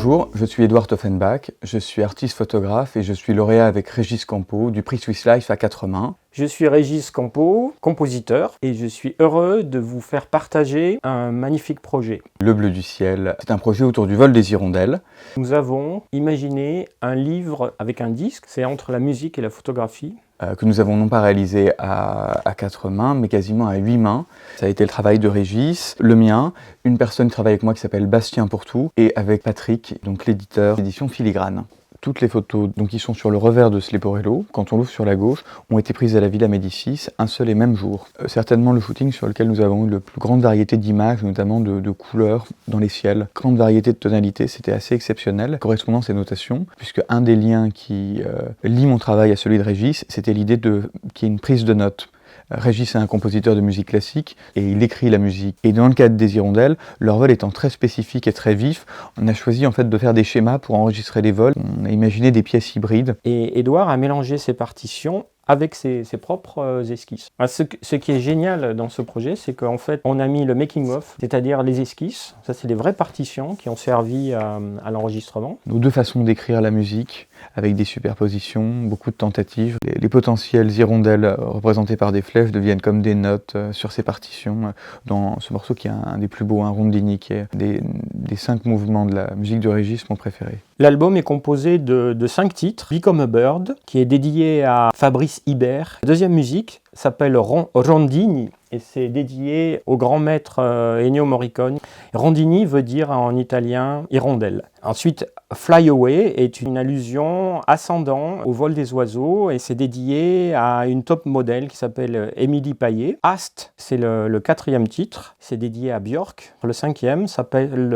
Bonjour, je suis Édouard Offenbach, je suis artiste photographe et je suis lauréat avec Régis Campo du prix Swiss Life à 4 mains. Je suis Régis Campo, compositeur, et je suis heureux de vous faire partager un magnifique projet. Le bleu du ciel, c'est un projet autour du vol des hirondelles. Nous avons imaginé un livre avec un disque, c'est entre la musique et la photographie. Que nous avons non pas réalisé à 4 mains, mais quasiment à 8 mains. Ça a été le travail de Régis, le mien, une personne qui travaille avec moi qui s'appelle Bastien Pourtout, et avec Patrick, donc l'éditeur d'édition Filigrane. Toutes les photos donc, qui sont sur le revers de ce Leporello, quand on l'ouvre sur la gauche, ont été prises à la Villa Médicis un seul et même jour. Certainement le shooting sur lequel nous avons eu la plus grande variété d'images, notamment de couleurs dans les ciels. Grande variété de tonalités, c'était assez exceptionnel. Correspondance et notation, puisque un des liens qui lie mon travail à celui de Régis, c'était l'idée qu'il y ait une prise de notes. Régis est un compositeur de musique classique et il écrit la musique. Et dans le cadre des hirondelles, leur vol étant très spécifique et très vif, on a choisi en fait de faire des schémas pour enregistrer les vols. On a imaginé des pièces hybrides. Et Édouard a mélangé ses partitions avec ses propres esquisses. Ce qui est génial dans ce projet, c'est qu'en fait, on a mis le making-of, c'est-à-dire les esquisses. Ça, c'est des vraies partitions qui ont servi à l'enregistrement. Nos deux façons d'écrire la musique, avec des superpositions, beaucoup de tentatives. Les potentielles hirondelles représentées par des flèches deviennent comme des notes sur ces partitions. Dans ce morceau qui est un des plus beaux, un rondini, qui est des 5 mouvements de la musique de Régis, mon préféré. L'album est composé de 5 titres. Become a Bird, qui est dédié à Fabrice Hibert. La deuxième musique s'appelle Rondini et c'est dédié au grand maître Ennio Morricone. Rondini veut dire en italien hirondelle. Ensuite, Fly Away est une allusion ascendant au vol des oiseaux et c'est dédié à une top modèle qui s'appelle Émilie Payet. Ast, c'est le 4e titre, c'est dédié à Björk. Le 5e s'appelle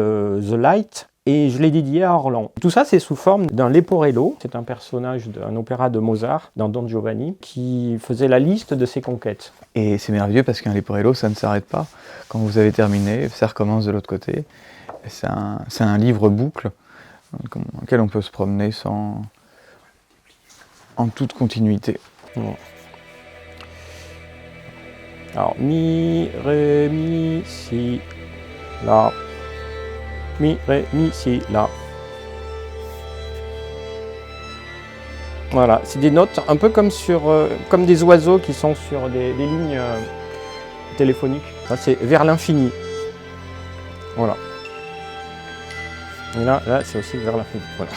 The Light. Et je l'ai dédié à Orlan. Tout ça, c'est sous forme d'un Leporello. C'est un personnage d'un opéra de Mozart, dans Don Giovanni, qui faisait la liste de ses conquêtes. Et c'est merveilleux parce qu'un Leporello, ça ne s'arrête pas. Quand vous avez terminé, ça recommence de l'autre côté. C'est un livre boucle dans lequel on peut se promener en toute continuité. Bon. Alors, mi, ré, mi, si, la. Mi, ré, mi, si, la. Voilà, c'est des notes un peu comme comme des oiseaux qui sont sur des lignes téléphoniques. Ça, c'est vers l'infini. Voilà. Et là c'est aussi vers l'infini. Voilà.